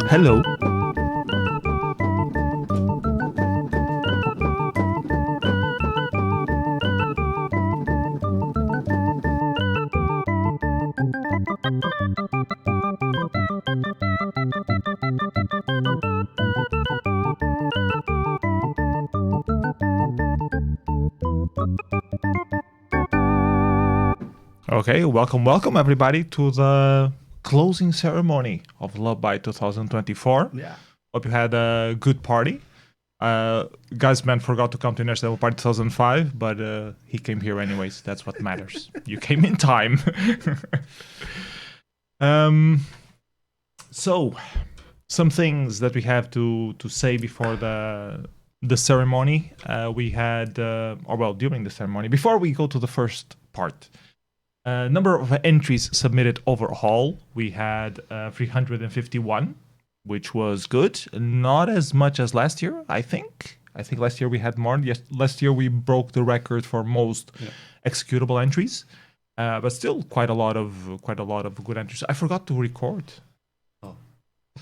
Hello. Okay, welcome everybody to the closing ceremony of Lovebyte 2024. Yeah. Hope you had a good party. Guy's forgot to come to International Party 2005, but he came here anyways. That's what matters. You came in time. So, some things that we have to say before the ceremony. We had, during the ceremony, before we go to the first part. Number of entries submitted overall, we had 351, which was good. Not as much as last year, I think. I think last year we had more. Yes, last year we broke the record for most executable entries, but still quite a lot of good entries. I forgot to record. Oh,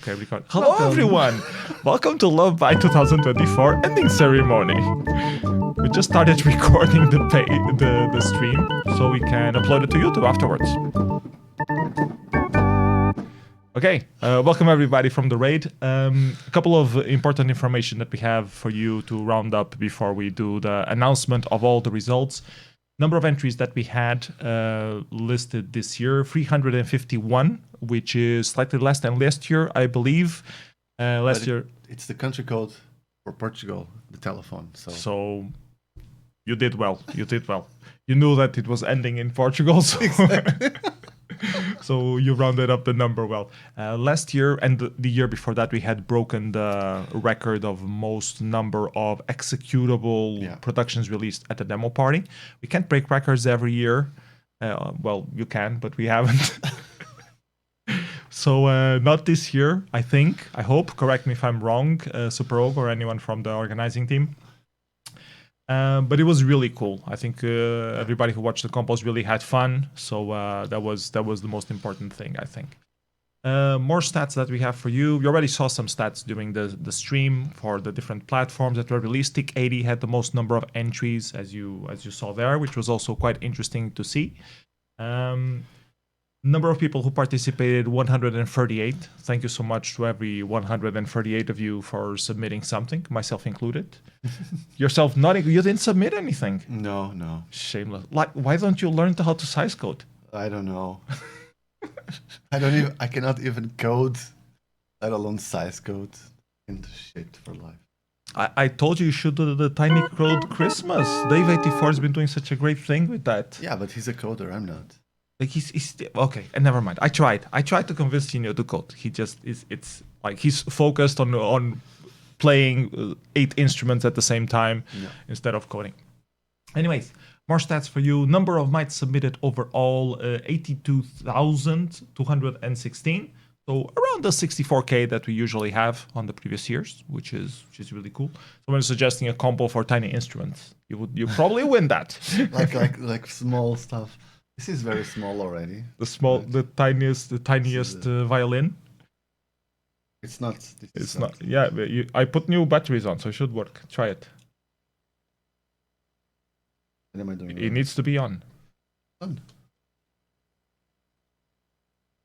okay, record. Hello everyone, welcome to Lovebyte 2024 ending ceremony. We just started recording the stream, so we can upload it to YouTube afterwards. Okay, welcome everybody from the raid. A couple of important information that we have for you to round up before we do the announcement of all the results. Number of entries that we had listed this year, 351, which is slightly less than last year, I believe. Last year... It's the country code for Portugal, the telephone. So you did well. You did well. You knew that it was ending in Portugal, so, so you rounded up the number well. Last year and the year before that, we had broken the record of most number of executable productions released at the demo party. We can't break records every year. Well, you can, but we haven't. So not this year, I think. I hope. Correct me if I'm wrong, Super Og or anyone from the organizing team. But it was really cool. I think everybody who watched the compos really had fun. So that was the most important thing, I think. More stats that we have for you. You already saw some stats during the stream for the different platforms that were released. Tick 80 had the most number of entries, as you saw there, which was also quite interesting to see. Number of people who participated, 138. Thank you so much to every 138 of you for submitting something, myself included. Yourself not, you didn't submit anything. No. Shameless. Like, why don't you learn how to size code? I don't know. I cannot even code, let alone size code. Into shit for life. I told you should do the Tiny Code Christmas. Dave 84 has been doing such a great thing with that. Yeah, but he's a coder, I'm not. Like he's okay, and never mind. I tried to convince Tino to code. He just is. It's like he's focused on playing 8 instruments at the same time instead of coding. Anyways, more stats for you. Number of mites submitted overall, 82,216. So around the 64K that we usually have on the previous years, which is really cool. Someone is suggesting a combo for tiny instruments. You probably win that. like small stuff. This is very small already. The tiniest violin. It's not. It's not. Yeah, I put new batteries on, so it should work. Try it. What am I doing? It needs to be on. On.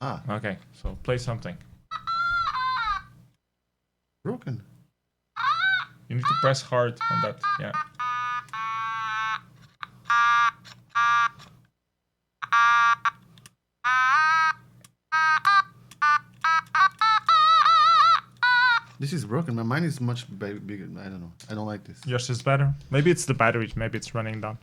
Ah. Okay, so play something. Broken. You need to press hard on that. Yeah. This is broken. My mind is much bigger. I don't know. I don't like this. Yours is better. Maybe it's the battery. Maybe it's running down.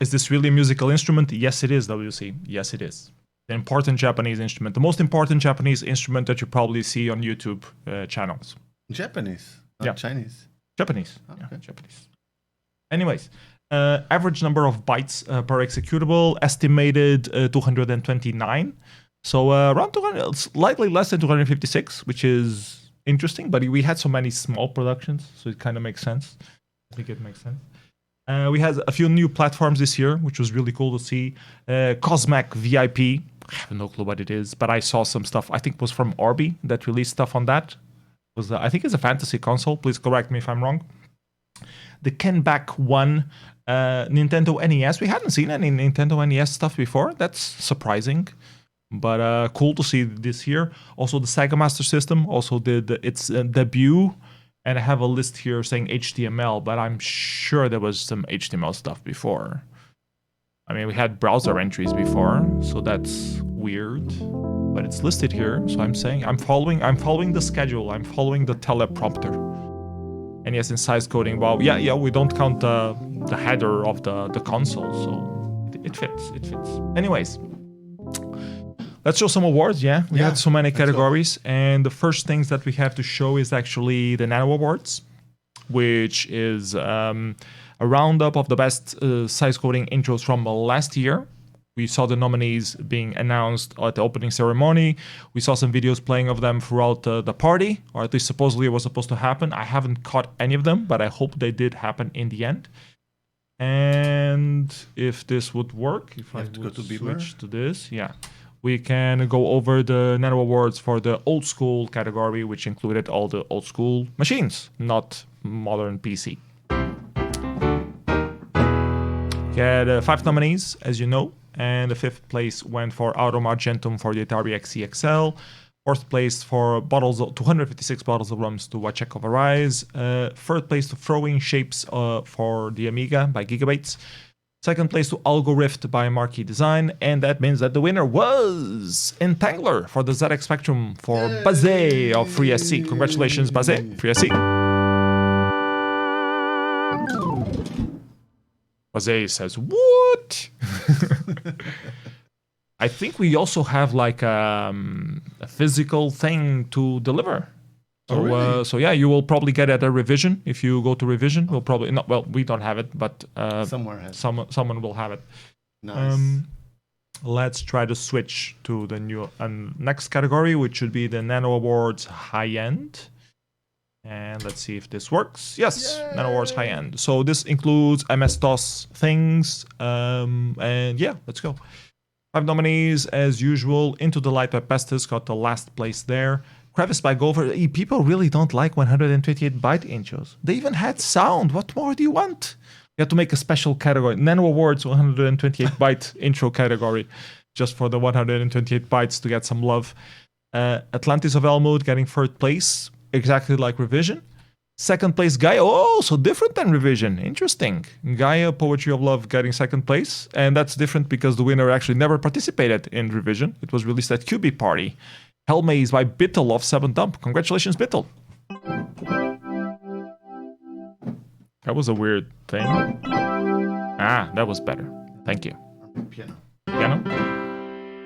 Is this really a musical instrument? Yes, it is, WC. Yes, it is. An important Japanese instrument. The most important Japanese instrument that you probably see on YouTube channels. Japanese? Not Chinese? Japanese. Oh, okay. Yeah, Japanese. Anyways, average number of bytes per executable, estimated 229. So around 200, slightly less than 256, which is interesting. But we had so many small productions, so it kind of makes sense. I think it makes sense. We had a few new platforms this year, which was really cool to see. Cosmac VIP I have no clue what it is, but I saw some stuff. I think it was from Orbi that released stuff on that. I think it's a fantasy console. Please correct me if I'm wrong. The Kenback One Nintendo NES. We hadn't seen any Nintendo NES stuff before. That's surprising, but cool to see this here. Also, the Sega Master System also did its debut, and I have a list here saying HTML, but I'm sure there was some HTML stuff before. I mean, we had browser entries before, so that's weird, but it's listed here. So I'm saying I'm following the schedule. I'm following the teleprompter. And yes, in size coding, well, yeah, we don't count the header of the console, so it fits. Anyways, let's show some awards. Yeah, we had so many categories, and the first things that we have to show is actually the Nano Awards, which is a roundup of the best size coding intros from last year. We saw the nominees being announced at the opening ceremony. We saw some videos playing of them throughout the party, or at least supposedly it was supposed to happen. I haven't caught any of them, but I hope they did happen in the end. And if this would work, if I would switch to this, yeah, we can go over the Nano Awards for the old school category, which included all the old school machines, not modern PC. We had 5 nominees, as you know, and the 5th place went for Aurum Argentum for the Atari XE XL. 4th place for 256 bottles of rums to Wacheko Arise. 3rd place to Throwing Shapes for the Amiga by Gigabytes. 2nd place to Algorift by Marquee Design, and that means that the winner was Entangler for the ZX Spectrum for Bazé of FreeSC. Congratulations, Bazé, FreeSC. Bazé says, what? I think we also have like a physical thing to deliver. So, really? So yeah, you will probably get at a revision. If you go to revision, we'll probably not. Well, we don't have it, but somewhere has someone will have it. Nice. Let's try to switch to the new next category, which should be the Nano Awards High End. And let's see if this works. Yes, yay! Nano Awards High End. So this includes MS-DOS things. And yeah, let's go. 5 nominees as usual. Into the Light by Pestis got the last place there. Crevice by Golfer. People really don't like 128-byte intros. They even had sound. What more do you want? You have to make a special category. Nano Awards 128-byte intro category. Just for the 128 bytes to get some love. Atlantis of Elmwood getting 3rd place. Exactly like Revision. 2nd place, Gaia. Oh, so different than Revision. Interesting. Gaia, Poetry of Love, getting 2nd place. And that's different because the winner actually never participated in Revision. It was released at QB Party. Hellmaze by Bittle of 7th Up. Congratulations, Bittle. That was a weird thing. Ah, that was better. Thank you. Piano. Piano?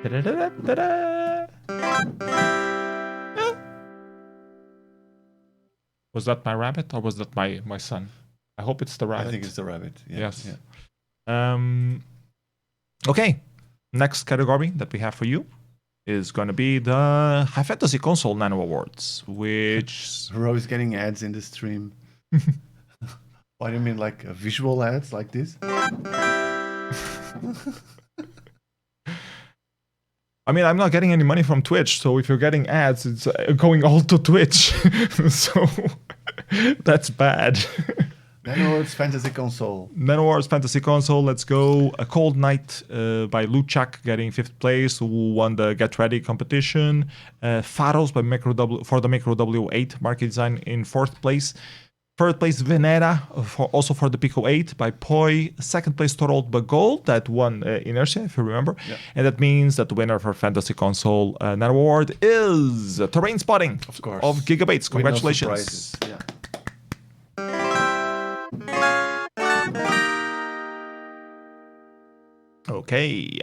Da-da-da-da-da-da. Was that my rabbit or was that my son? I hope it's the rabbit. I think it's the rabbit. Yeah, yes. Yeah. Okay. Next category that we have for you is going to be the High Fantasy Console Nano Awards, which... Rose getting ads in the stream. What do you mean, like visual ads like this? I mean, I'm not getting any money from Twitch, so if you're getting ads, it's going all to Twitch. So that's bad. Nano Awards Fantasy Console. Nano Awards Fantasy Console, let's go. A Cold Night by Luchak getting 5th place, who won the Get Ready competition. Pharos by for the Micro W8 Market Design in 4th place. 3rd place, Venera, also for the Pico 8 by Poi. 2nd place, Thorold Bagol, that won Inertia, if you remember. Yeah. And that means that the winner for Fantasy Console Nano Award is Terrain Spotting of Gigabytes. Congratulations. No, yeah. Okay.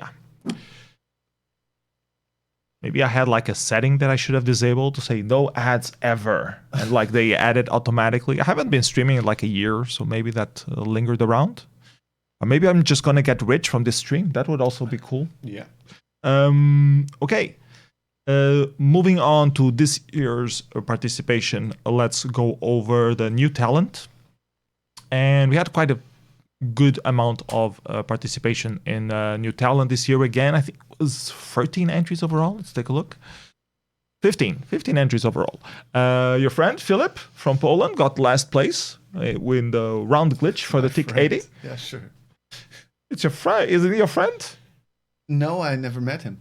Maybe I had like a setting that I should have disabled to say no ads ever. And like they added automatically. I haven't been streaming in like a year, so maybe that lingered around. Or maybe I'm just going to get rich from this stream. That would also be cool. Yeah. Okay. Moving on to this year's participation, let's go over the new talent. And we had quite a good amount of participation in new talent this year again. I think it was 13 entries overall. Let's take a look. 15 entries overall. Your friend Philip from Poland got last place with the round glitch for the TIC 80. Yeah, sure. It's your friend. Is it your friend? No, I never met him.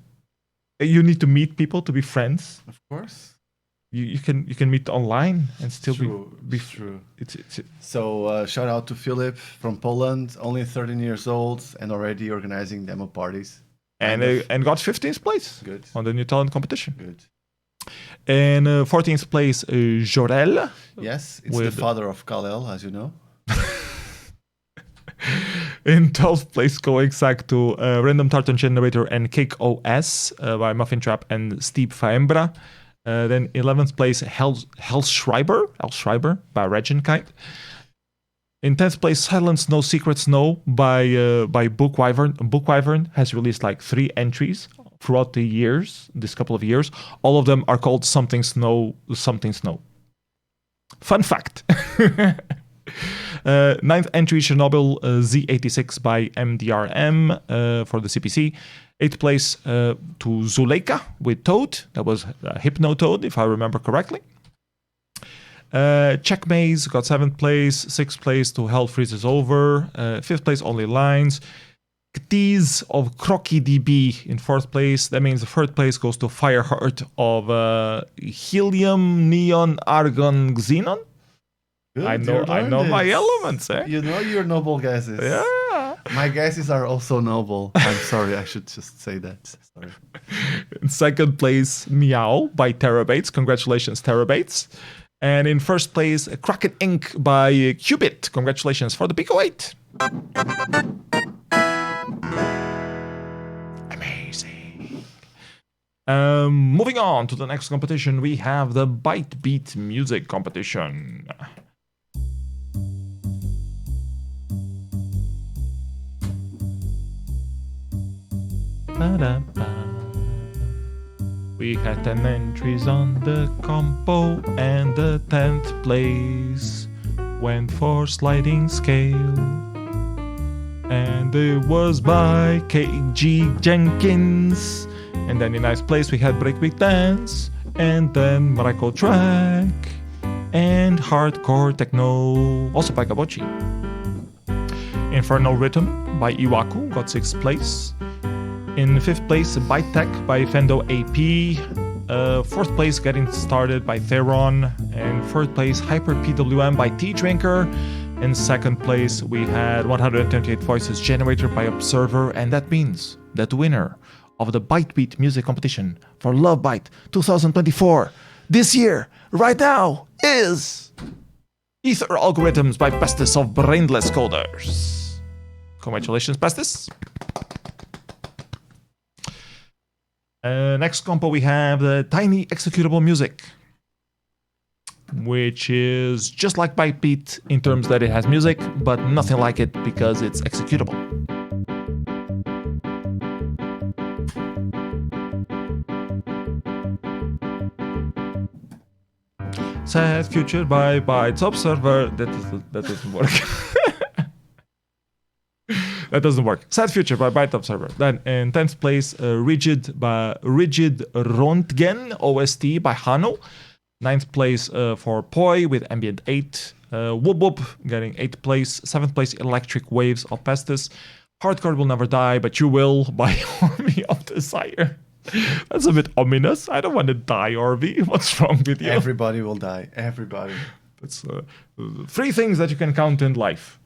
You need to meet people to be friends. Of course. You can meet online and still be true. It's So shout out to Philip from Poland, only 13 years old and already organizing demo parties. And got 15th place. Good. On the new talent competition. Good. And 14th place, Jorel. Yes, it's the father of Kal-El, as you know. In 12th place, going back to Random Tartan Generator and Cake OS by Muffin Trap and Steve Faembra. Then 11th place, Hell Schreiber by Regenkite. In 10th place, Silence No Secrets No by Bookwyvern. Bookwyvern has released like 3 entries throughout this couple of years. All of them are called Something Snow. Fun fact. 9th entry, Chernobyl Z86 by MDRM for the CPC. 8th place to Zuleika with Toad. That was Hypno Toad, if I remember correctly. Checkmaze got 7th place. 6th place to Hell Freezes Over. 5th place, Only Lines. Ktees of CrockyDB in 4th place. That means the 3rd place goes to Fireheart of Helium, Neon, Argon, Xenon. Good, I know my elements, eh? You know your noble guesses. Yeah. My guesses are also noble. I'm sorry, I should just say that. Sorry. In 2nd place, Meow by Terabates. Congratulations, Terabates. And in 1st place, Kraken Inc. by Qubit. Congratulations for the Pico 8. Amazing. Moving on to the next competition, we have the Byte Beat Music Competition. We had 10 entries on the compo, and the 10th place went for Sliding Scale. And it was by KG Jenkins. And then in 9th place we had Breakbeat Dance, and then Miracle Track, and Hardcore Techno, also by Gabochi. Infernal Rhythm by Iwaku got 6th place. In 5th place, Byte Tech by Fendo AP. 4th place, Getting Started by Theron. And 3rd place, Hyper PWM by T-Drinker. In 2nd place, we had 128 Voices Generator by Observer. And that means that the winner of the Byte Beat Music Competition for Lovebyte 2024 this year, right now, is Ether Algorithms by Pestis of Brainless Coders. Congratulations, Pestis. Next compo we have the Tiny Executable Music, which is just like Byte Beat in terms that it has music, but nothing like it because it's executable. Sad Future by Bytes Observer. That doesn't work. That doesn't work. Sad Future by Byte Observer. Then in 10th place, Rigid Röntgen OST by Hano. 9th place for Poi with Ambient 8. Whoop Whoop getting 8th place. 7th place, Electric Waves of Pestis. Hardcore Will Never Die, But You Will by Army of Desire. That's a bit ominous. I don't want to die, Orby. What's wrong with you? Everybody will die. Everybody. That's 3 things that you can count in life.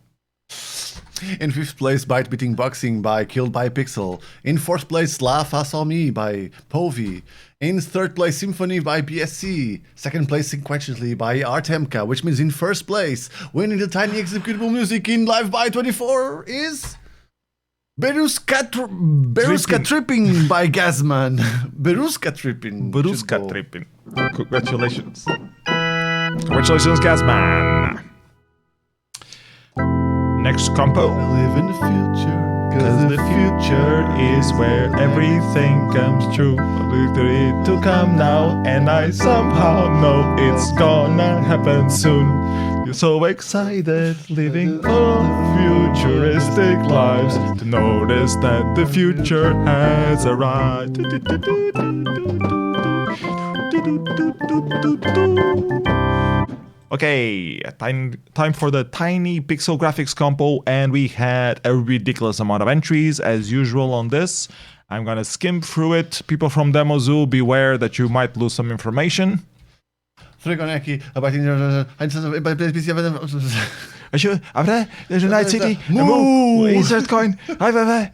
In 5th place, Byte Beating Boxing by Killed by Pixel. In 4th place, La Face à Me by Povi. In 3rd place, Symphony by BSC. 2nd place, Sequentially by Artemka, which means in 1st place, winning the Tiny Executable Music in Live by 24 is Beruska Tripping by Gazman. Beruska Tripping. Beruska Tripping. Congratulations. Congratulations, Gazman. Next compo. I live in the future, Cause the future is where everything comes true. It to come now, and I somehow know it's gonna happen soon. You So excited, living our futuristic lives to notice that the future has arrived. Okay, time for the tiny pixel graphics compo, and we had a ridiculous amount of entries as usual on this. I'm gonna skim through it. People from Demo Zoo, beware that you might lose some information. There's a night city. Moo! Insert coin. Okay,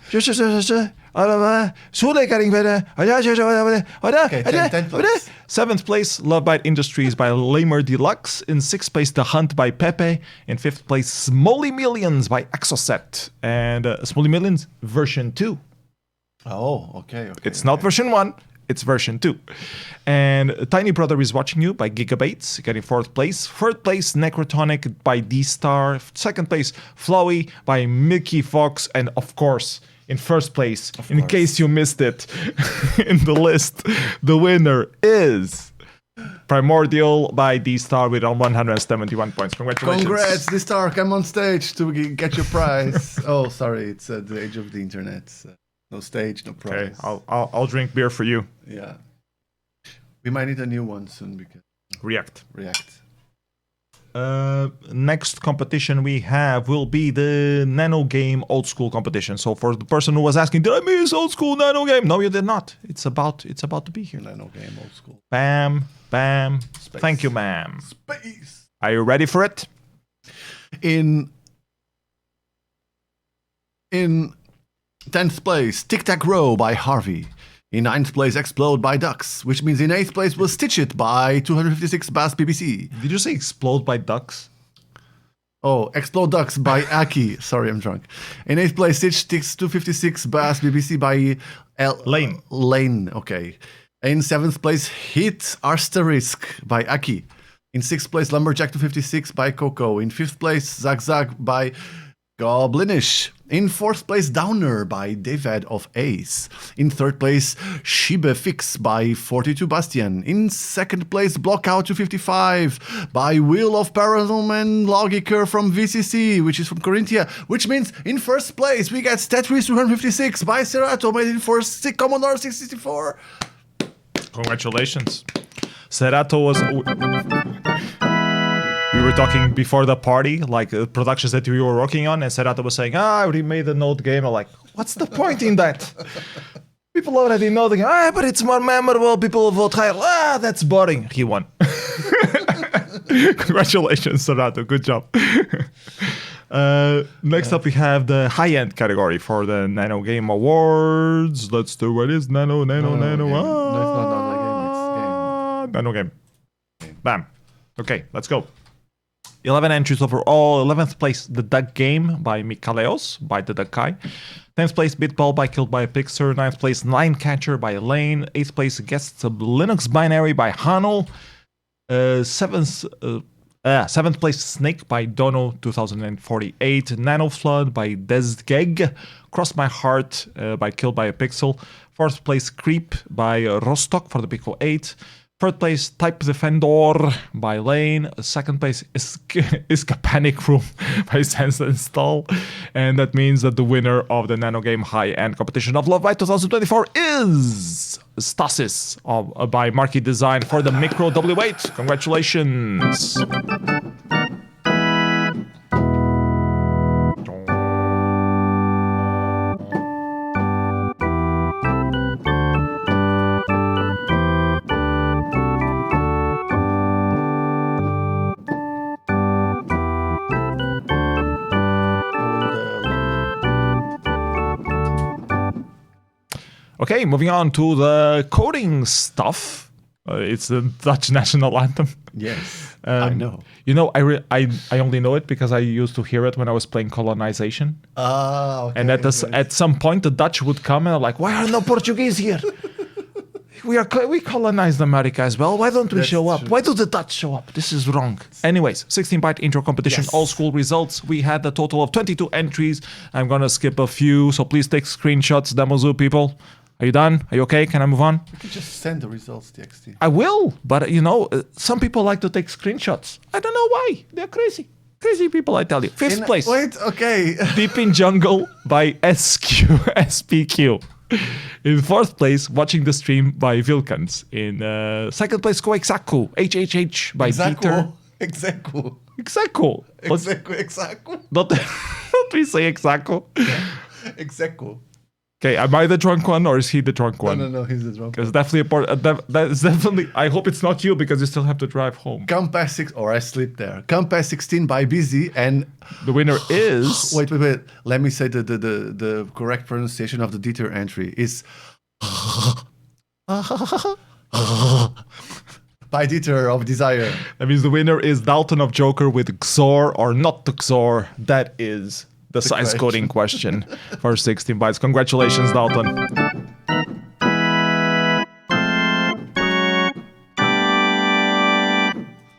10 place. 7th place, Lovebyte Industries by Lamer Deluxe. In 6th place, The Hunt by Pepe. In 5th place, Smolly Millions by Exoset. And Smolly Millions version 2. Oh, okay. It's not version 1, it's version 2. And Tiny Brother is Watching You by Gigabates, getting 4th place. 3rd place, Necrotonic by D-Star. 2nd place, Flowey by Mickey Fox. And of course, in 1st place, in case you missed it in the list, the winner is Primordial by D-Star with 171 points. Congratulations. Congrats, D-Star, come on stage to get your prize. Oh, sorry, it's the age of the internet. No stage, no prize. Okay, I'll drink beer for you. Yeah. We might need a new one soon because React. Next competition we have will be the Nano Game Old School competition. So for the person who was asking, did I miss Old School Nano Game? No, you did not. It's about to be here. Nano Game Old School. Bam, bam. Space. Thank you, ma'am. Space. Are you ready for it? In 10th place, Tic Tac Row by Harvey. In 9th place, Explode by Ducks, which means in 8th place was Stitch It by 256 Bass BBC. Did you say Explode by Ducks? Oh, Explode Ducks by Aki. Sorry, I'm drunk. In 8th place, Stitch Ticks 256 Bass BBC by Lane. Lane, okay. In 7th place, Hit Asterisk by Aki. In 6th place, Lumberjack 256 by Coco. In 5th place, Zag Zag by Goblinish. In 4th place, Downer by David of Ace. In 3rd place, Shiba Fix by 42 Bastian. In 2nd place, Blockout 255 by Wheel of Parallelman Logiker from VCC, which is from Corinthia. Which means in 1st place, we get Tetris 256 by Serato, made it for Commodore 64. Congratulations. Serato was... We were talking before the party, like productions that we were working on, and Serato was saying, I already made an old game. I'm like, what's the point in that? People already know the game. But it's more memorable. People will vote higher. That's boring. He won. Congratulations, Serato. Good job. Next up, we have the high-end category for the Nano Game Awards. Let's do what is Nano. No, it's not game. Nano Game. Bam. Okay, let's go. 11 entries overall. 11th place, The Duck Game by Mikaleos, by The Duck Kai. 10th place, Bitball by Killed by a Pixar. 9th place, Line Catcher by Elaine. 8th place, Guests of Linux Binary by Hanel. 7th place, Snake by Dono 2048. Nano Flood by Desgeg. Cross My Heart by Killed by a Pixel. 4th place, Creep by Rostock for the Pico 8. 3rd place, Type Defender by Lane. 2nd place, Iska Panic Room by Sense Install. And that means that the winner of the Nano Game High-End Competition of Lovebyte 2024 is Stasis by Marquee Design for the Micro W8. Congratulations. Okay, moving on to the coding stuff. It's the Dutch national anthem. Yes, I know. You know, I only know it because I used to hear it when I was playing Colonization. Okay. And at some point, the Dutch would come and I'm like, why are no Portuguese here? We colonized America as well. Why don't we show up? True. Why do the Dutch show up? This is wrong. Anyways, 16-byte intro competition, yes. All school results. We had a total of 22 entries. I'm going to skip a few, so please take screenshots, Demo Zoo people. Are you done? Are you okay? Can I move on? You can just send the results TXT. I will, but you know, some people like to take screenshots. I don't know why. They're crazy. Crazy people, I tell you. Fifth place. Wait, okay. Deep in Jungle by SPQ. In fourth place, Watching the Stream by Vilkans. In second place, Koexaku, HHH by Dieter. Exactly. Exactly. Not we say Exactly? Exactly. Okay, am I the drunk one or is he the drunk one? No, he's the drunk one. Because definitely that is definitely. I hope it's not you because you still have to drive home. Come past 6, or I sleep there. Come past 16 by Busy, and the winner is. Wait. Let me say the correct pronunciation of the Dieter entry is. By Dieter of Desire. That means the winner is Dalton of Joker with XOR or not the XOR. That is the size coding question for 16 bytes. Congratulations, Dalton.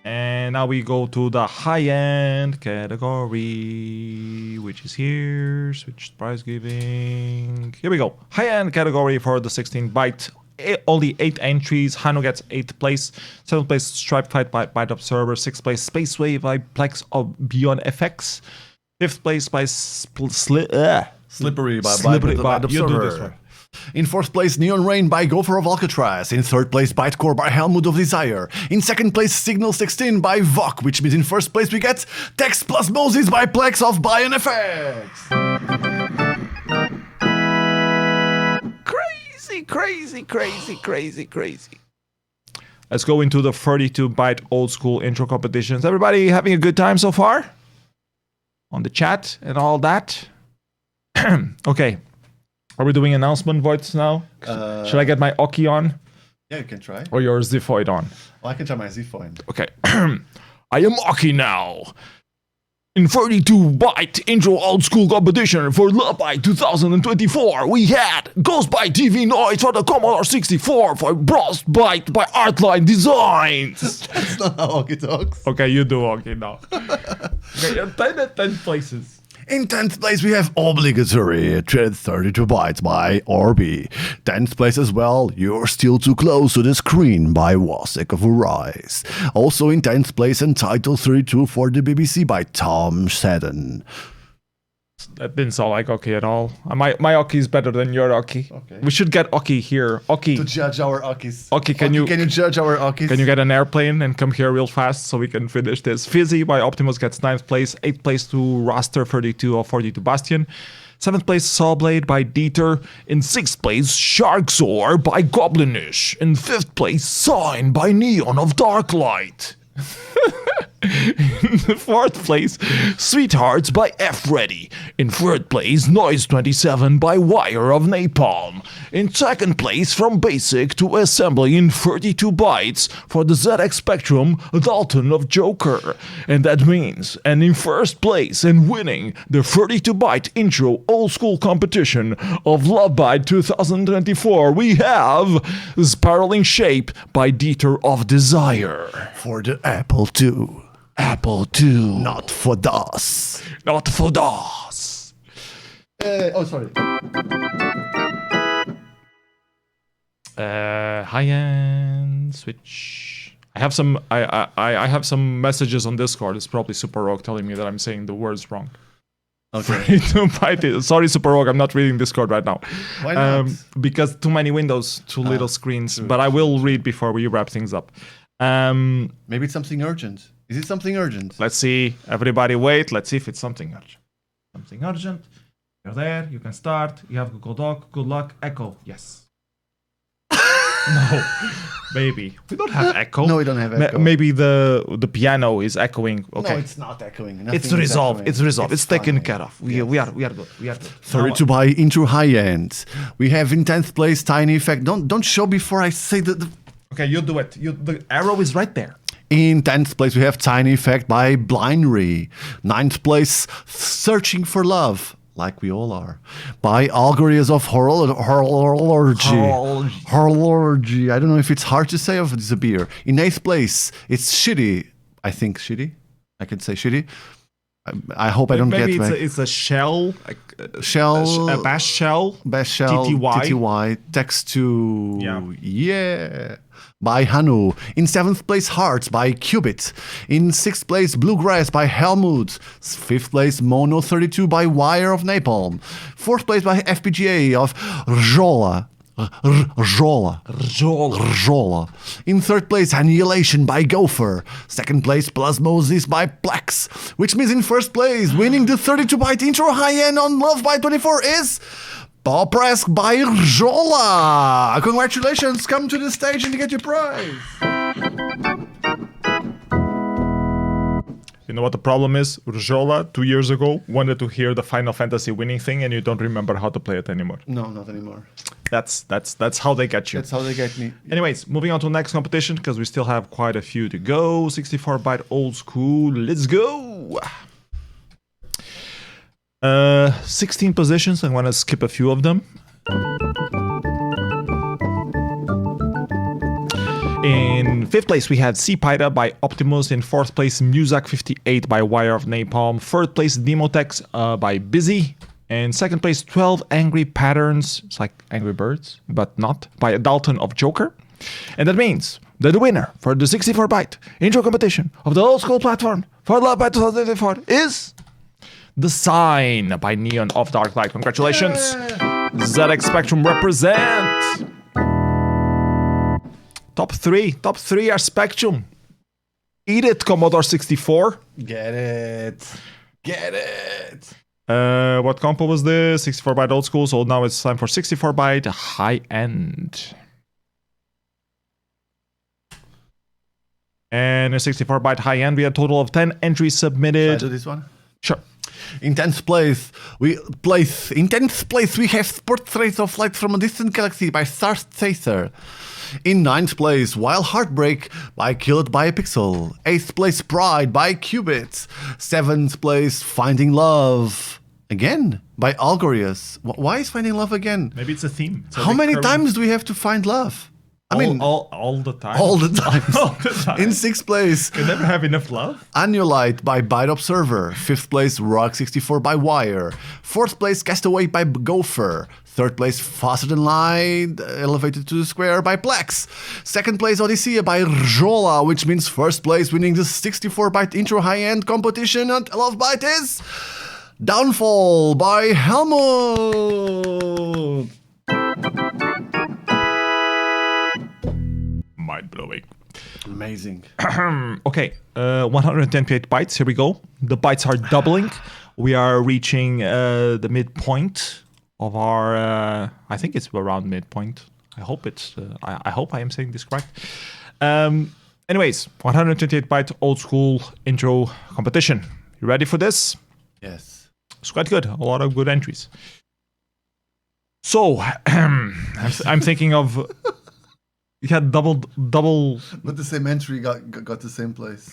And now we go to the high-end category, which is here. Switch prize giving. Here we go. High-end category for the 16 byte. Only 8 entries. Hano gets 8th place. 7th place, Stripe Fight by Byte Observer. 6th place, Space Wave by Plex of Beyond FX. 5th place by Slippery by Byte you do this Observer. one. In 4th place, Neon Rain by Gopher of Alcatraz. In 3rd place, Bytecore by Helmut of Desire. In 2nd place, Signal 16 by Vok, which means in 1st place we get Text plus Moses by Plex of Beyond FX. Crazy. Let's go into the 32-byte old school intro competitions. Everybody having a good time so far? On the chat and all that? Okay. Are we doing announcement voids now? Should I get my Oki on? Yeah, you can try. Or your Ziphoid on? Well, I can try my Ziphoid. Okay. I am Oki now. In 32-byte intro old school competition for Lovebyte 2024, we had Ghost by TV Noise for the Commodore 64 for Frostbite by Artline Designs. That's not how Oki talks. Okay, you do Oki now. Okay, 10 places. In 10th place, we have obligatory 32 bytes by RB. 10th place as well, You're Still Too Close to the Screen by Wasek of Arise. Also in 10th place, Entitled 32 for the BBC by Tom Seddon. That didn't sound like Oki at all. My Oki is better than your Oki. Okay. We should get Oki here. Oki. To judge our Okis. Oki, can you judge our Okis? Can you get an airplane and come here real fast so we can finish this? Fizzy by Optimus gets 9th place. 8th place to Raster 32 of 42 Bastion. 7th place Sawblade by Dieter. In 6th place Sharkzor by Goblinish. In 5th place Sign by Neon of Darklight. In 4th place, Sweethearts by F Ready. In 3rd place, Noise 27 by Wire of Napalm. In 2nd place, From Basic to Assembly in 32 bytes for the ZX Spectrum, Dalton of Joker. And that means, and in 1st place and winning the 32-byte intro old school competition of Lovebyte 2024, we have Spiraling Shape by Dieter of Desire. For the Apple II. Apple II. Not for DOS. Not for DOS. Sorry. High-end Switch. I have some. I have some messages on Discord. It's probably Super Rogue telling me that I'm saying the words wrong. Okay. Sorry, Super Rogue. I'm not reading Discord right now. Why not? Because too many windows, too little screens. But I will read before we wrap things up. Maybe it's something urgent. Is it something urgent? Let's see. Everybody wait. Let's see if it's something urgent. Something urgent. You're there. You can start. You have Google Doc. Good luck. Echo. Yes. No. Maybe. We don't have echo. No, we don't have echo. Maybe the piano is echoing. Okay. No, it's not echoing. It's resolved. It's resolved. It's taken fine. care of. We are good. We are good. 32 by Intro High End. We have in 10th place Tiny Effect. Don't show before I say the Okay, you do it. The arrow is right there. In 10th place, we have Tiny Effect by Blindry. 9th place, Searching for Love, like we all are, by Algorithms of Horology. I don't know if it's hard to say or if it's a beer. In 8th place, it's Shitty. I think Shitty. I can say Shitty. I hope I don't Maybe get it's a shell, Shell, a bash shell. Best Shell, TTY, Text to yeah by Hanu. In 7th place, Hearts by Qubit. In 6th place, Bluegrass by Helmut. 5th place, Mono 32 by Wire of Napalm. 4th place by FPGA of Rjola. Rjola. In 3rd place, Annihilation by Gopher. 2nd place, Plasmosis by Plex. Which means in 1st place, winning the 32-byte intro high-end on Lovebyte 24 is Popresk by Rjola. Congratulations, come to the stage and get your prize. You know what the problem is? Rjola, 2 years ago, wanted to hear the Final Fantasy winning thing, and you don't remember how to play it anymore. No, not anymore. That's how they get you. That's how they get me. Anyways, moving on to the next competition, because we still have quite a few to go. 64-byte old school. Let's go! 16 positions. I'm going to skip a few of them. In 5th place, we had C-Pyta by Optimus. In 4th place, Muzak 58 by Wire of Napalm. 3rd place, Demotex by Busy. And 2nd place, 12 Angry Patterns. It's like Angry Birds, but not. By Dalton of Joker. And that means that the winner for the 64-byte intro competition of the old school platform for Lovebyte 2024 is The Sign by Neon of Darklight. Congratulations. ZX Spectrum represent. Top three are Spectrum. Eat it, Commodore 64. Get it. What compo was this? 64-byte old school, so now it's time for 64-byte high-end. And a 64-byte high-end, we had a total of 10 entries submitted. Should I do this one? Sure. In 10th place, we have Portraits of Light from a Distant Galaxy by Star Chaser. In 9th place, Wild Heartbreak by Killed by a Pixel. 8th place, Pride by Qubit. 7th place, Finding Love. Again, by Algorius. Why is Finding Love again? Maybe it's a theme. How many times do we have to find love? I mean, all the time. All the time. All the time. In 6th place, You never have enough love. Annulite by Byte Observer. 5th place, Rock 64 by Wire. 4th place, Castaway by Gopher. 3rd place, Faster Than Light, Elevated to the Square by Plex. 2nd place, Odyssey by Rjola, which means 1st place winning the 64-byte intro high-end competition at Lovebyte is Downfall by Helmut. Mind-blowing. Amazing. Okay, 128 bytes. Here we go. The bytes are doubling. We are reaching the midpoint of our. I think it's around midpoint. I hope it's. I hope I am saying this correct. Anyways, 128 byte old school intro competition. You ready for this? Yes. It's quite good. A lot of good entries. So I'm thinking of. You had double. But the same entry got the same place.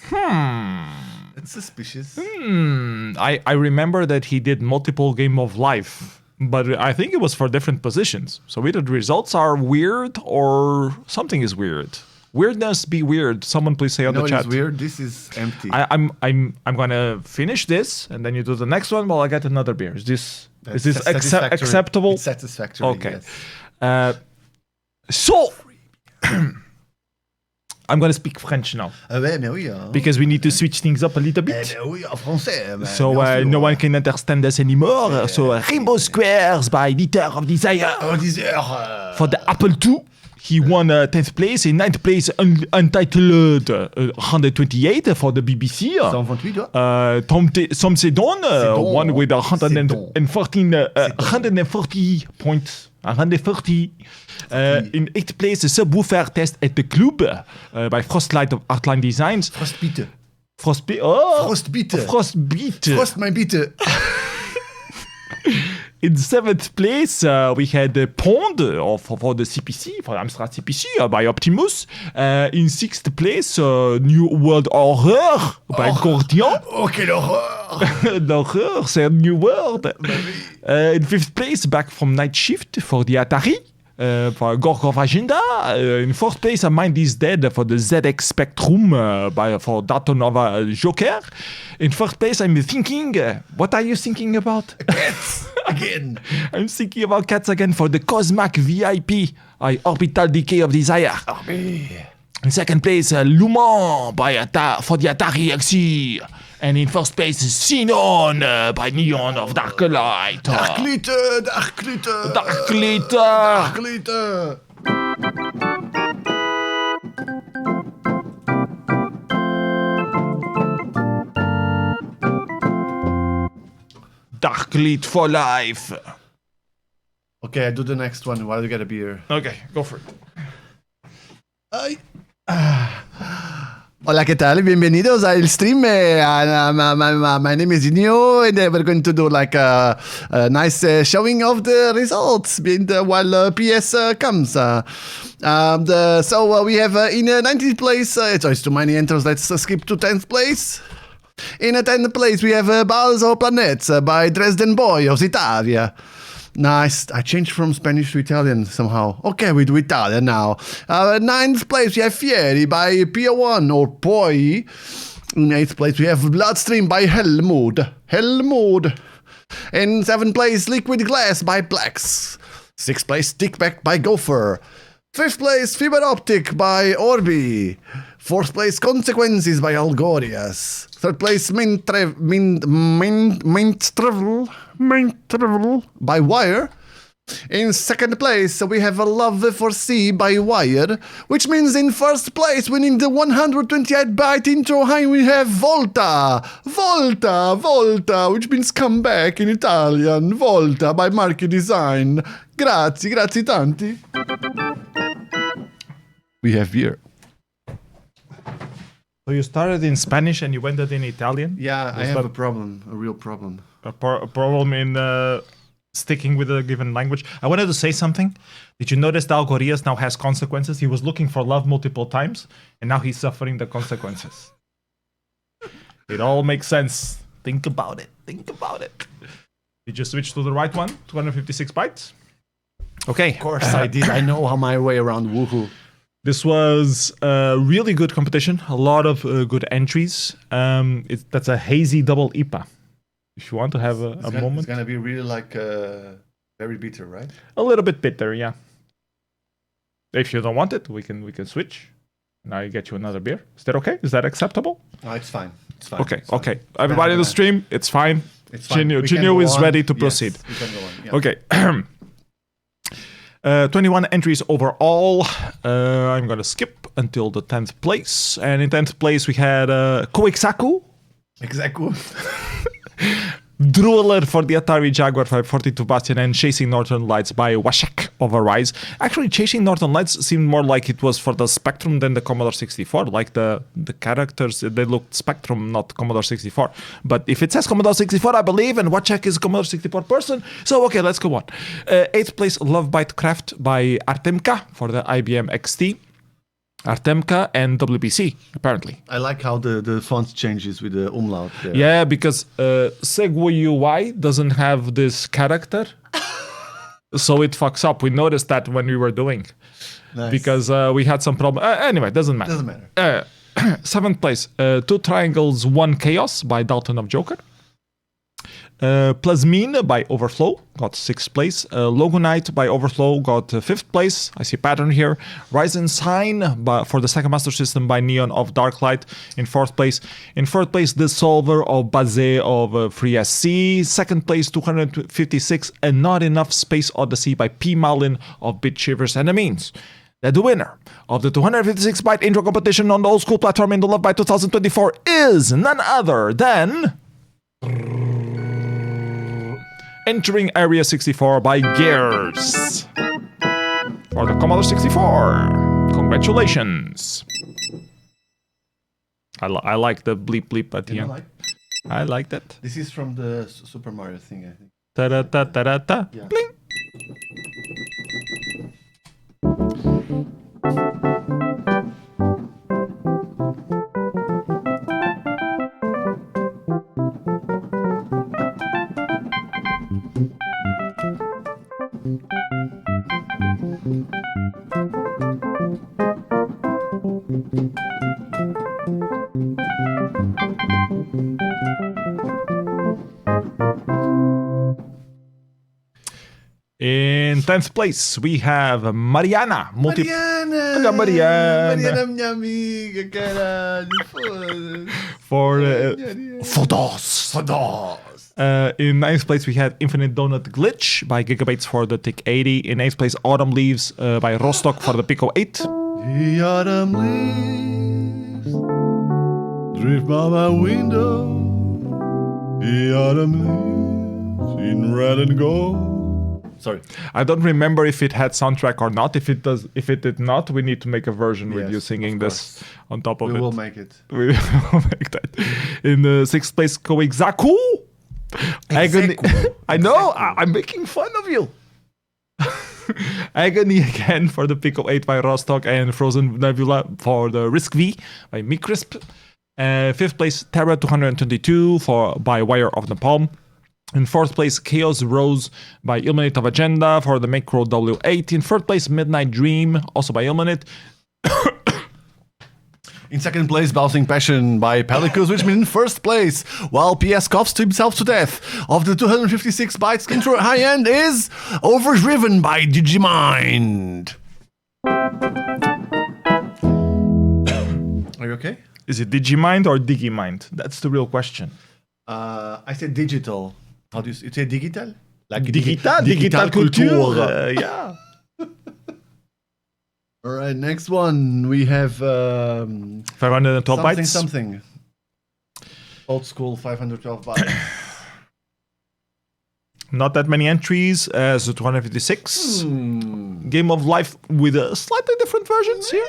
It's suspicious. I remember that he did multiple Game of Life, but I think it was for different positions. So either the results are weird or something is weird. Weirdness be weird. Someone please say on the chat. It's weird. This is empty. I'm gonna finish this and then you do the next one while I get another beer. Is this acceptable? It's satisfactory. Okay. Yes. So I'm gonna speak French now. Ah ouais, mais oui. Hein. Because we need to switch things up a little bit. Eh ben oui, en français. So no one can understand us anymore. So Rainbow Squares by Dieter of Desire. Oh, Desire. For the Apple II, he won 10th place. In 9th place, Untitled 128 for the BBC. 128, toi? Tom Sedon won with 140 points. 140. In 8th place, the subwoofer test at the club by Frostlight of Artline Designs. Frostbeat. Frostbeat. Frost my bitte. In 7th place, we had Pond for the CPC, for Amstrad CPC by Optimus. In 6th place, New World Horror by Gordian. Oh, quelle horreur! L'horreur, c'est New World. In 5th place, Back from Night Shift for the Atari. for Gorkov Agenda. In fourth place, I Mind is Dead for the ZX Spectrum for Datonova Joker. In first place, I'm thinking, what are you thinking about? Cats again. I'm thinking about cats again for the Cosmac VIP, Orbital Decay of Desire. In second place, Luman for the Atari XE. And in first place, Xenon by Neon of Dark Light. Dark Glitter, Dark Glitter. Dark Glitter. Dark Glitter. Dark Lit for life. Okay, I do the next one while you get a beer. Okay, go for it. Ay. Hola, ¿qué tal? Bienvenidos al stream. My name is Inyo, and we're going to do like a nice showing of the results while PS comes. So we have in 19th place, it's too many enters, let's skip to 10th place. In 10th place, we have Balls of Planets by Dresden Boy of Italia. Nice. I changed from Spanish to Italian somehow. Okay, we do Italian now. 9th place, we have Fieri by PO1 or Poi. In 8th place, we have Bloodstream by Helmud. In 7th place, Liquid Glass by Plex. 6th place, Stickback by Gopher. 5th place, Fiber Optic by Orbi. 4th place, Consequences by Algorias. 3rd place, Mint Travel by Wire. In 2nd place, we have a Love for C by Wire, which means in 1st place, winning the 128-byte intro high, we have Volta, which means come back in Italian. Volta by Marchi Design. Grazie tanti. We have beer. So you started in Spanish and you ended in Italian? Yeah, I have a problem, a real problem. A problem in sticking with a given language. I wanted to say something. Did you notice that Algorias now has consequences? He was looking for love multiple times, and now he's suffering the consequences. It all makes sense. Think about it. Did you switch to the right one? 256 bytes? Okay. Of course I did. I know how my way around. Woohoo. This was a really good competition. A lot of good entries. That's a hazy double IPA. If you want to have a moment. It's going to be really like very bitter, right? A little bit bitter, yeah. If you don't want it, we can switch. Now I get you another beer. Is that okay? Is that acceptable? No, it's fine. Okay. Everybody in the stream, it's fine. It's fine. Jinyu is ready to proceed. Yes, we can go on. Yeah. Okay. 21 entries overall. I'm going to skip until the 10th place. And in 10th place, we had Koixaku. Exactly. Drooler for the Atari Jaguar 542 Bastion and Chasing Northern Lights by Washak of Arise. Actually, Chasing Northern Lights seemed more like it was for the Spectrum than the Commodore 64. Like the characters, they looked Spectrum, not Commodore 64. But if it says Commodore 64, I believe, and Washak is a Commodore 64 person. So, okay, let's go on. 8th place, Lovebyte Craft by Artemka for the IBM XT. Artemka and WBC, apparently. I like how the font changes with the umlaut there. Yeah, because Segway UI doesn't have this character. So it fucks up. We noticed that when we were doing. Nice. Because we had some problem. Anyway, doesn't matter. 7th place, 2 Triangles, 1 Chaos by Dalton of Joker. Plasmine by Overflow got 6th place. Logonite by Overflow got 5th place. I see a pattern here. Ryzen Sign for the Sega Master System by Neon of Darklight in 4th place. In 3rd place, The Solver of Bazet of FreeSC. 2nd place, 256 and Not Enough Space Odyssey by P. Malin of Bit Shivers. And it means that the winner of the 256-byte intro competition on the old school platform in the Lovebyte 2024 is none other than... Entering Area 64 by Gears for the Commodore 64. Congratulations. I like the bleep bleep at the end. I like that. This is from the Super Mario thing, I think. Ta-da-ta-ta-da-ta. Yeah. Bling. In 10th place, we have Mariana. Mariana! Olha, Mariana. Mariana, minha amiga, caralho. Foda-se. For Mariana. Fodos. Fodos. In 9th place, we had Infinite Donut Glitch by Gigabytes for the TIC 80. In 8th place, Autumn Leaves by Rostock for the Pico 8. The autumn leaves drift by my window. The autumn leaves in red and gold. Sorry. I don't remember if it had soundtrack or not. If it did not, we need to make a version with Yes, you singing this on top of it. We will make it. We will make that. In the 6th place, Koexaku. Agony. I know. I'm making fun of you. Agony again for the Pico 8 by Rostock, and Frozen Nebula for the Risk V by Micrisp. 5th place, Terra 222 by Wire of Napalm. In 4th place, Chaos Rose by Illuminate of Agenda for the Macro W8. In 3rd place, Midnight Dream, also by Illuminate. In 2nd place, Bouncing Passion by Pelicus, which means in 1st place, while PS coughs to himself to death, of the 256 bytes intro high end is Overdriven by Digimind. Are you okay? Is it Digimind or Digimind? That's the real question. I said digital. How do you say digital? Like Digital culture. Yeah. All right, next one we have 512 something. Old school 512 bytes. Not that many entries as 256. Game of Life with a slightly different versions here.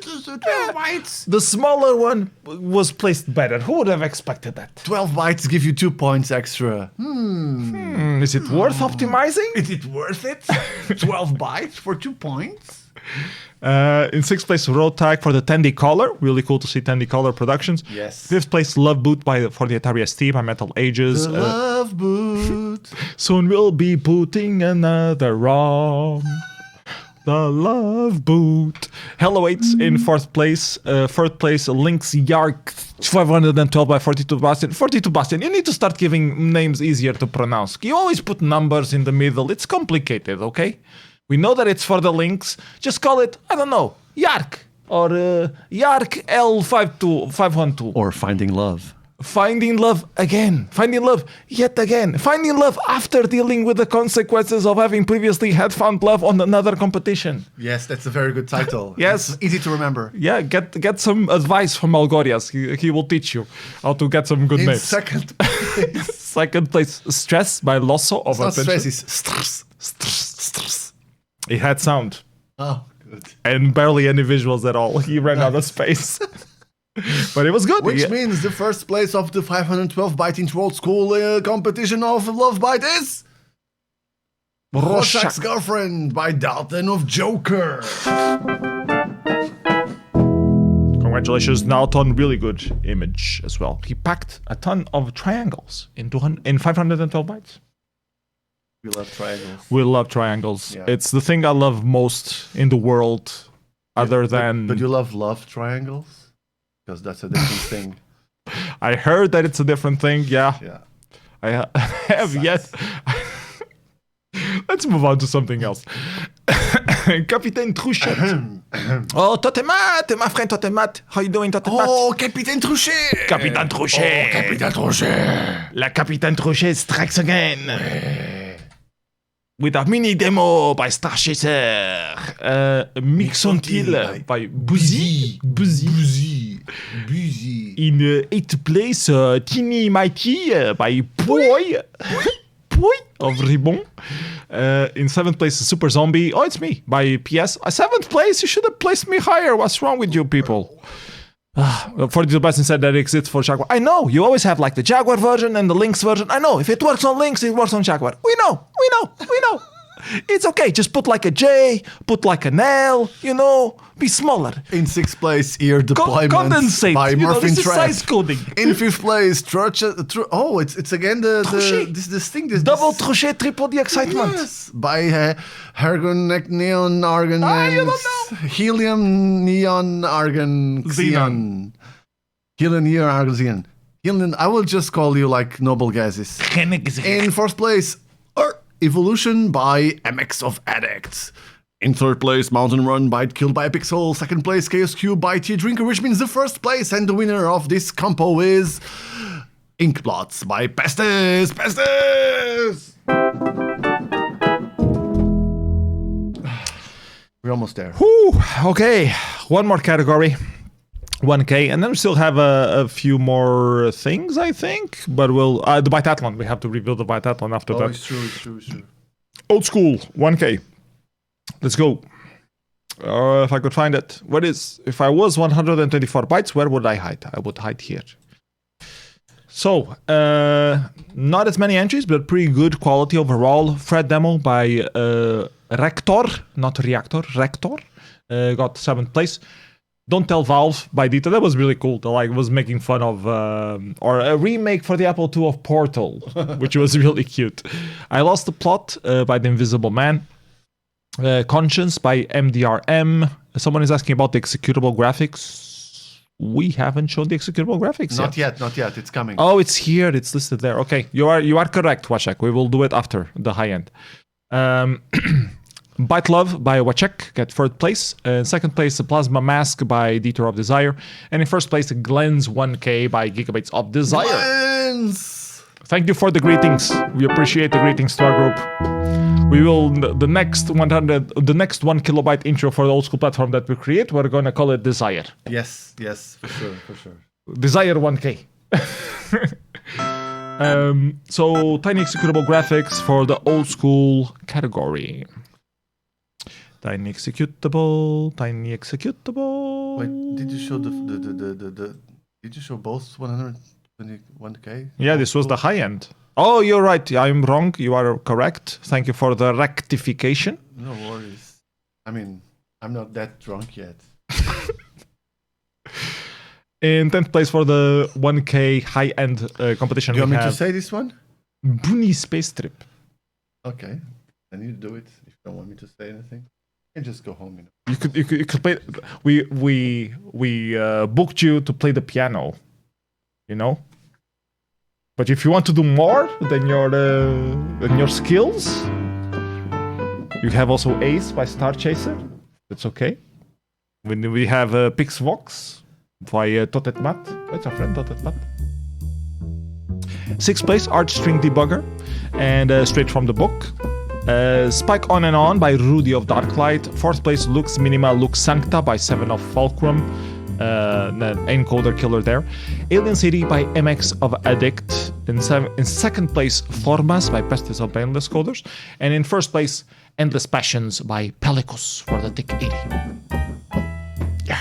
12 bytes. The smaller one was placed better. Who would have expected that? 12 bytes give you 2 points extra. Is it worth optimizing? Is it worth it? 12 bytes for 2 points? In 6th place, Road Tag for the Tandy Color. Really cool to see Tandy Color Productions. Yes. 5th place, Love Boot for the Atari ST by Metal Ages. The Love Boot. Soon we'll be booting another ROM. The Love Boot. Hello 8's in 4th place. 3rd place, Link's Yark 512 by 42 Bastion. 42 Bastion, you need to start giving names easier to pronounce. You always put numbers in the middle. It's complicated, okay? We know that it's for the links. Just call it, I don't know, Yark. Or Yark L512. Or Finding Love. Finding love again. Finding love yet again. Finding love after dealing with the consequences of having previously had found love on another competition. Yes, that's a very good title. Yes. It's easy to remember. Yeah, get some advice from Algorias. He will teach you how to get some good In names. 2nd place. 2nd place, Stress by Losso of It's not Adventure. stress, it's stress. Stress. It had sound. Oh, good. And barely any visuals at all. He ran out of space. But it was good. Which means the first place of the 512 byte intro old school competition of Lovebyte is Rorschach's Girlfriend by Dalton of Joker. Congratulations, Dalton. Really good image as well. He packed a ton of triangles in 512 bytes. We love triangles. We love triangles. Yeah. It's the thing I love most in the world, other than... But you love triangles? Because that's a different thing. I heard that it's a different thing, yeah. Yeah. I have yet... Let's move on to something else. Capitaine Trouchet. Oh, Totemat, my friend Totemat. How you doing, Totemat? Oh, Capitaine Trouchet. Capitaine Trouchet. Oh, Capitaine Trouchet. La Capitaine Trouchet strikes again. With a mini demo by Star Chaser. Mixontil by Boozy. In 8th place, Teeny Mighty by Poi. Poi of Ribon. In 7th place, Super Zombie. Oh, it's me by PS. 7th place, you should have placed me higher. What's wrong with you people? 42 Bastion said that it exists for Jaguar. I know, you always have like the Jaguar version and the Lynx version. I know, if it works on Lynx, it works on Jaguar. We know. It's okay, just put like a J, put like an L, be smaller. In 6th place, Ear Deployment Condensate. by Morphin this is Trap. size coding. In 5th place, it's again this thing. This Double Trouchet, triple the excitement. Yes, by Argon Neon Argon I don't know. Helium Neon Argon Xenon. Killen here, Argosian. Killen, I will just call you like noble gases. In fourth place, Evolution by MX of Addicts. In third place, Mountain Run by Killed by a Pixel. Second place, Chaos Cube by Tea Drinker, which means the first place. And the winner of this compo is Inkblots by Pestis. Pestis! We're almost there. Whew, okay, one more category. 1K, and then we still have a few more things, I think. But we'll the biathlon. We have to reveal the biathlon after that. It's true. Old school 1K. Let's go. If I could find it, if I was 124 bytes, where would I hide? I would hide here. So, not as many entries, but pretty good quality overall. Fred demo by Rector, not Reactor. Rector got 7th place. Don't Tell Valve by Dita. That was really cool. The was making fun of or a remake for the Apple II of Portal, which was really cute. I Lost the Plot by The Invisible Man. Conscience by MDRM. Someone is asking about the executable graphics. We haven't shown the executable graphics yet. Not yet. It's coming. Oh, it's here. It's listed there. Okay, you are correct, Wachek. We will do it after the high end. Bite Love by Wachek get 3rd place. In 2nd place, the Plasma Mask by Dieter of Desire. And in 1st place, Glenn's 1K by Gigabytes of Desire. Glenn's! Thank you for the greetings. We appreciate the greetings to our group. We will, the next 1 kilobyte intro for the old school platform that we create, we're going to call it Desire. Yes, for sure. Desire 1K. So, tiny executable graphics for the old school category. Tiny executable. Wait, did you show did you show both 121K? Yeah, this was the high end. Oh, you're right. I'm wrong. You are correct. Thank you for the rectification. No worries. I mean, I'm not that drunk yet. In 10th place for the 1K high end competition, Do you want me to say this one? Bruni Space Trip. Okay, then you do it. If you don't want me to say anything, you can just go home. You could play. We booked you to play the piano, you know. But if you want to do more than your skills, you have also Ace by Star Chaser. That's okay. When we have Pixvox by Totet Mat. That's our friend Totet Mat. 6th place, Art String Debugger, and straight from the book. Spike On and On by Rudy of Darklight. 4th place, Lux Minima Lux Sancta by Seven of Fulcrum. Encoder killer there. Alien City by MX of Addict. In 2nd place, Formas by Pestis of Painless Coders. And in 1st place, Endless Passions by Pelicus for the Tick 80. Yeah.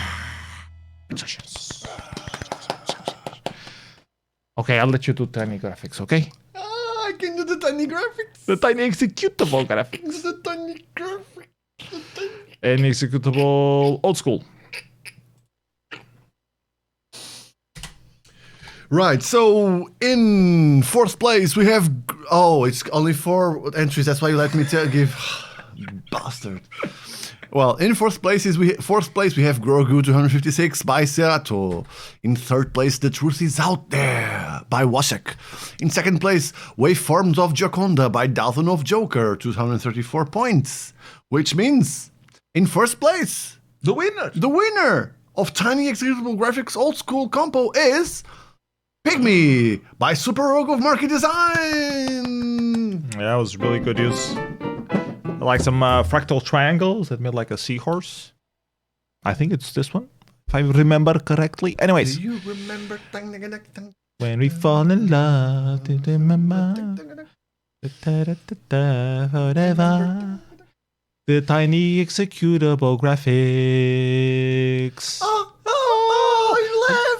Okay, I'll let you do tiny graphics, okay? I can do the tiny graphics. The tiny executable graphics. The tiny graphics. And executable old school. Right, so in 4th place we have... Oh, it's only 4 entries, that's why you let me give... Bastard. Well, in 4th place we have Grogu 256 by Serato. In 3rd place, The Truth Is Out There by Washek. In 2nd place, Waveforms of Joconda by Dalton of Joker, 234 points. Which means, in 1st place, the winner of Tiny Executable Graphics Old School Compo is... Pygmy by Super Rogue of Market Design. Yeah, that was really good use. I like some fractal triangles that made like a seahorse. I think it's this one, if I remember correctly. Anyways. Do you remember? When we fall in love, do you remember? Forever. The tiny executable graphics. Oh,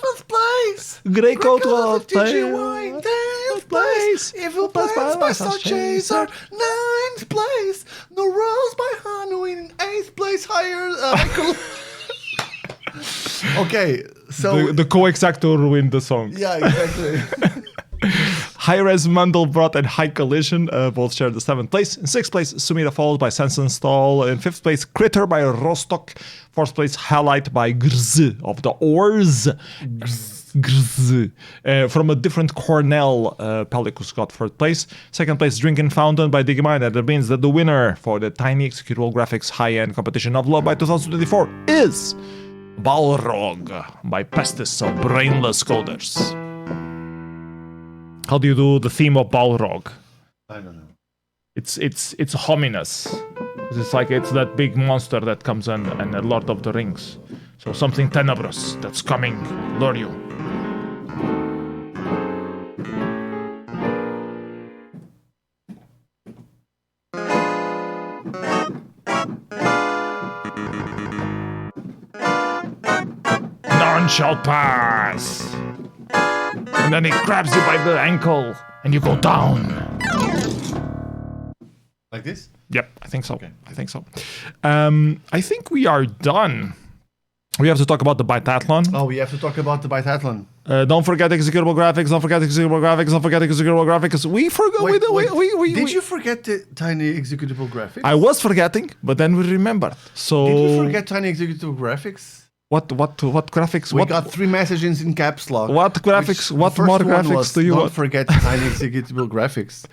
11th place. Great Coat of DGY, 10th place. Evil Plans by Star Chaser, 9th place. No Rose by Hanu in 8th place. Higher. Okay, so the co-exactor ruined the song. Yeah, exactly. High-Res Mandelbrot and High Collision both share the 7th place. In 6th place, Sumida followed by Sense Install. In 5th place, Critter by Rostock. 4th place, Halite by Grz of the Ors. Grz. From a different Cornell, Pellicus got 3rd place. 2nd place, Drinking Fountain by Digimine. That means that the winner for the Tiny Executable Graphics high-end competition of Lovebyte 2024 is Balrog by Pestis of Brainless Coders. How do you do the theme of Balrog? I don't know. It's ominous. It's that big monster that comes in a Lord of the Rings. So something tenebrous that's coming, lure you. None shall pass. And then he grabs you by the ankle and you go down. Like this? Yep, I think so. Okay. I think so. I think we are done. We have to talk about the Biathlon. Oh, we have to talk about the Biathlon. Don't forget executable graphics. Don't forget executable graphics. Don't forget executable graphics. We forgot. Did you forget the tiny executable graphics? I was forgetting, but then we remembered. So Did you forget tiny executable graphics? What graphics? We got 3 messages in caps lock. What graphics? What more graphics do you want? want? Don't forget tiny executable graphics.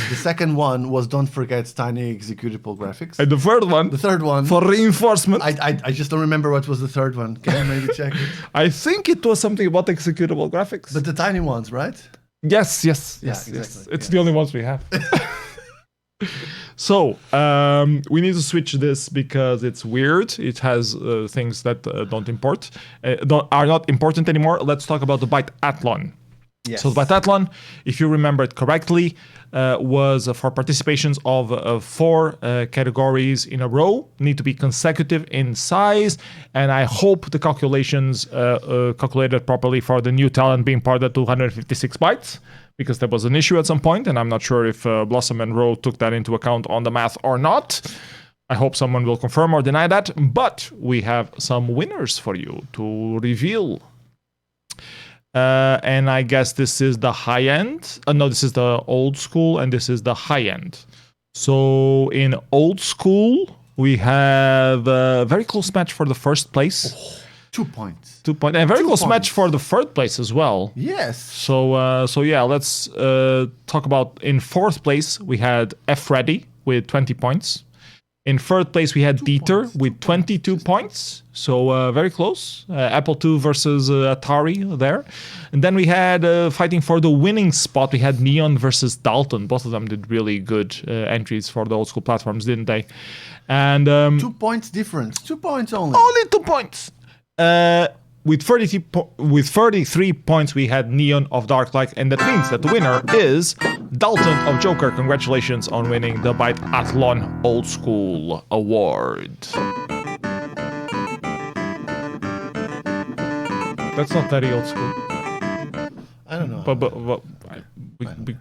The second one was don't forget tiny executable graphics. And the third one? The third one. For reinforcement. I just don't remember what was the third one. Can you maybe check it? I think it was something about executable graphics. But the tiny ones, right? Yes. Exactly. It's the only ones we have. So, we need to switch this because it's weird. It has things that are not important anymore. Let's talk about the Biathlon. Yes. So the Biathlon, if you remember it correctly, was for participations of 4 categories in a row, need to be consecutive in size, and I hope the calculations calculated properly for the new talent being part of 256 bytes, because there was an issue at some point, and I'm not sure if Blossom and Rowe took that into account on the math or not. I hope someone will confirm or deny that, but we have some winners for you to reveal. And I guess this is the high end. No, this is the old school, and this is the high end. So in old school, we have a very close match for the first place. Oh, 2 points. 2 points. And a very 2 close points. match for the third place as well. Yes. So yeah, let's talk about in 4th place, we had F Ready with 20 points. In 3rd place, we had Dieter with 22 points. So very close. Apple II versus Atari there. And then we had fighting for the winning spot. We had Neon versus Dalton. Both of them did really good entries for the old school platforms, didn't they? And 2 points difference. 2 points only. only 2 points. With 33 points, we had Neon of Dark Light, and that means that the winner is Dalton of Joker. Congratulations on winning the Biathlon Old School Award. That's not very old school. I don't know. But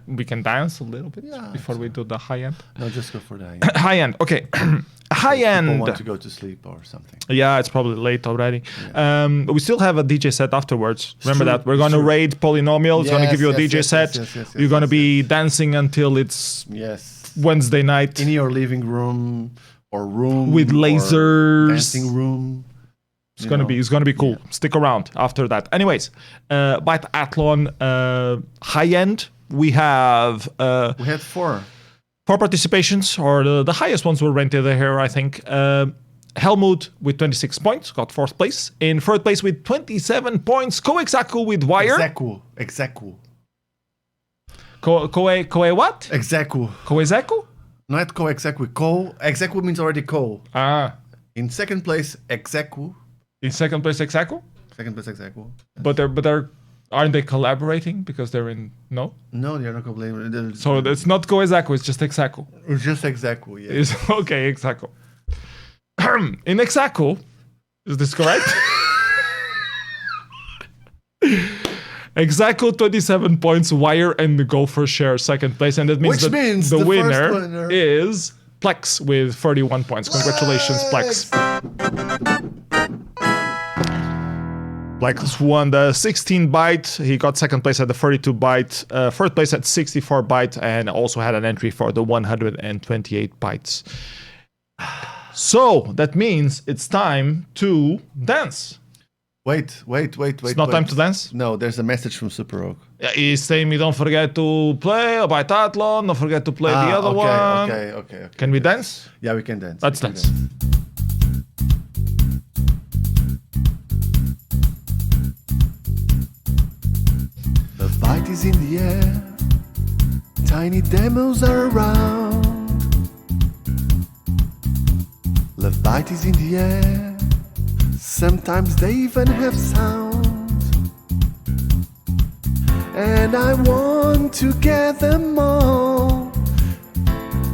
we can dance a little bit before we do the high end. No, just go for the high end. High end, okay. High end. People want to go to sleep or something. Yeah, it's probably late already. Yeah. We still have a DJ set afterwards. Remember true, that. We're going to raid Polynomial. It's going to give you a DJ set. You're going to be dancing until it's Wednesday night. In your living room or room. With lasers. Dancing room. It's going to be cool. Yeah. Stick around after that. Anyways, Biathlon high end. We have... we had 4. 4 participations, or the highest ones were rented here, I think. Helmut with 26 points, got 4th place. In 3rd place with 27 points, Koexaku with Wire. Execu. Koe what? Execu. Koexaku? Not Koexecu. Execu means already ko. Ah. In 2nd place, Execu. In 2nd place, Execu? 2nd place, Execu. But aren't they collaborating because they're in... No, they're not collaborating. So it's not Koexaku, it's just Execu. It's just Execu, yeah. Okay, Execu. In Execu, is this correct? Execu 27 points, Wire and the Gopher share 2nd place, and that means the winner is Plex with 31 points. Congratulations, Plex. Blacklist won the 16-byte. He got second place at the 32-byte, third place at 64-byte, and also had an entry for the 128 bytes. So that means it's time to dance. Wait. It's not time to dance? No, there's a message from Super Oak. He's saying we don't forget to play a biathlon, don't forget to play the other one. Okay. Can we dance? Yeah, we can dance. Let's dance. Lovebyte is in the air. Tiny demos are around. Lovebyte is in the air. Sometimes they even have sound. And I want to get them all.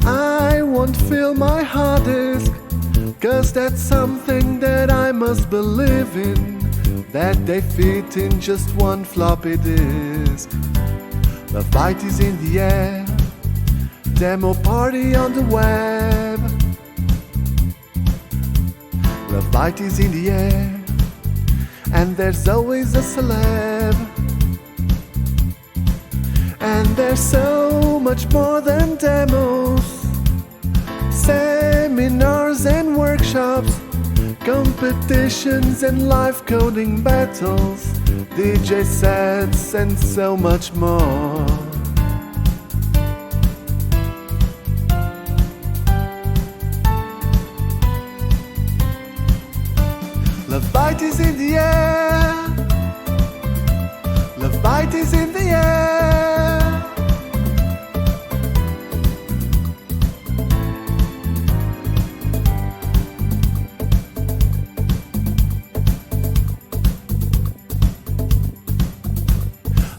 I won't fill my hard disk, 'cause that's something that I must believe in, that they fit in just one floppy disk. Lovebyte is in the air. Demo party on the web. Lovebyte is in the air. And there's always a celeb. And there's so much more than demos. Seminars and workshops, competitions and live coding battles, DJ sets and so much more. Lovebyte is in the air. Lovebyte is in the air.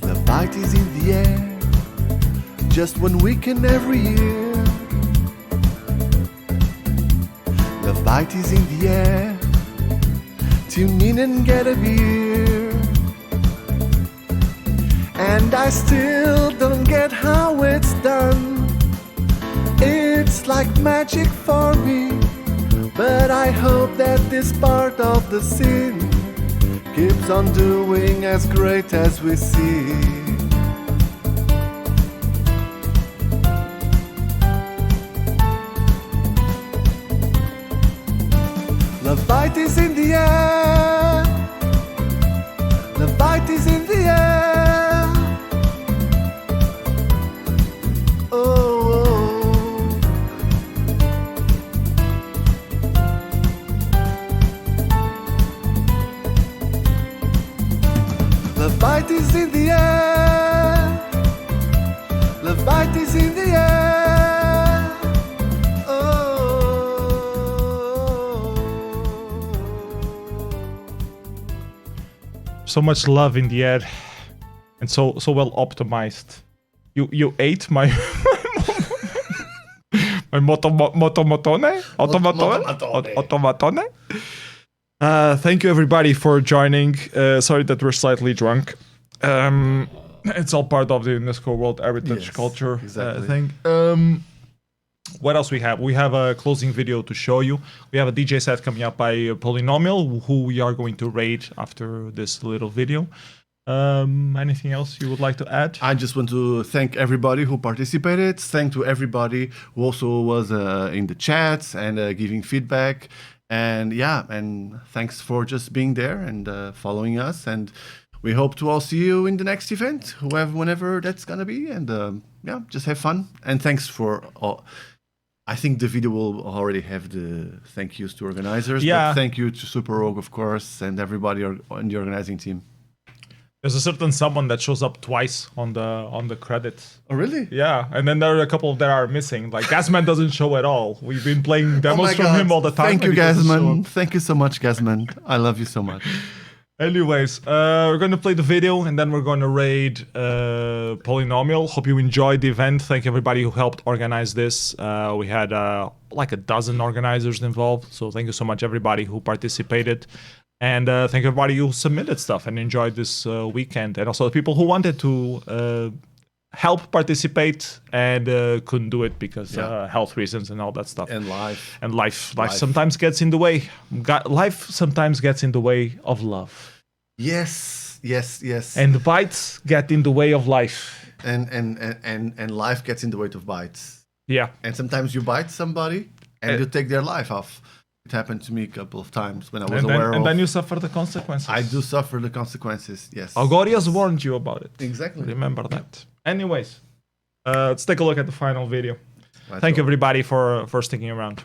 Lovebyte is in the air. Just one weekend every year. Lovebyte is in the air. Tune in and get a beer. And I still don't get how it's done. It's like magic for me. But I hope that this part of the scene keeps on doing as great as we see. Lovebyte is in the air. Lovebyte is in the air. Oh. Lovebyte is in the air. Lovebyte is in the air. So much love in the air, and so well optimized. You ate my my automatone. Thank you everybody for joining. Sorry that we're slightly drunk. It's all part of the UNESCO World Heritage Culture thing. What else we have? We have a closing video to show you. We have a DJ set coming up by Polynomial, who we are going to raid after this little video. Anything else you would like to add? I just want to thank everybody who participated. Thank to everybody who also was in the chats and giving feedback. And yeah, and thanks for just being there and following us. And we hope to all see you in the next event, whenever that's gonna be. And yeah, just have fun. And thanks for all. I think the video will already have the thank yous to organizers. Yeah. But thank you to Super Rogue, of course, and everybody on the organizing team. There's a certain someone that shows up twice on the credits. Oh, really? Yeah, and then there are a couple that are missing. Like Gasman doesn't show at all. We've been playing demos from him all the time. Thank you, Gasman. Thank you so much, Gasman. I love you so much. Anyways, we're going to play the video and then we're going to raid Polynomial. Hope you enjoyed the event. Thank everybody who helped organize this. We had like a dozen organizers involved. So thank you so much everybody who participated. And thank everybody who submitted stuff and enjoyed this weekend. And also the people who wanted to help participate and couldn't do it because health reasons and all that stuff. And life. And life sometimes gets in the way. Life sometimes gets in the way of love. Yes, yes, yes. And bytes get in the way of life. And life gets in the way of bites. Yeah. And sometimes you bite somebody and you take their life off. It happened to me a couple of times when I was aware of. And then you suffer the consequences. I do suffer the consequences, yes. Algoria's warned you about it. Exactly. Remember that. Anyways, let's take a look at the final video. Thank you everybody for sticking around.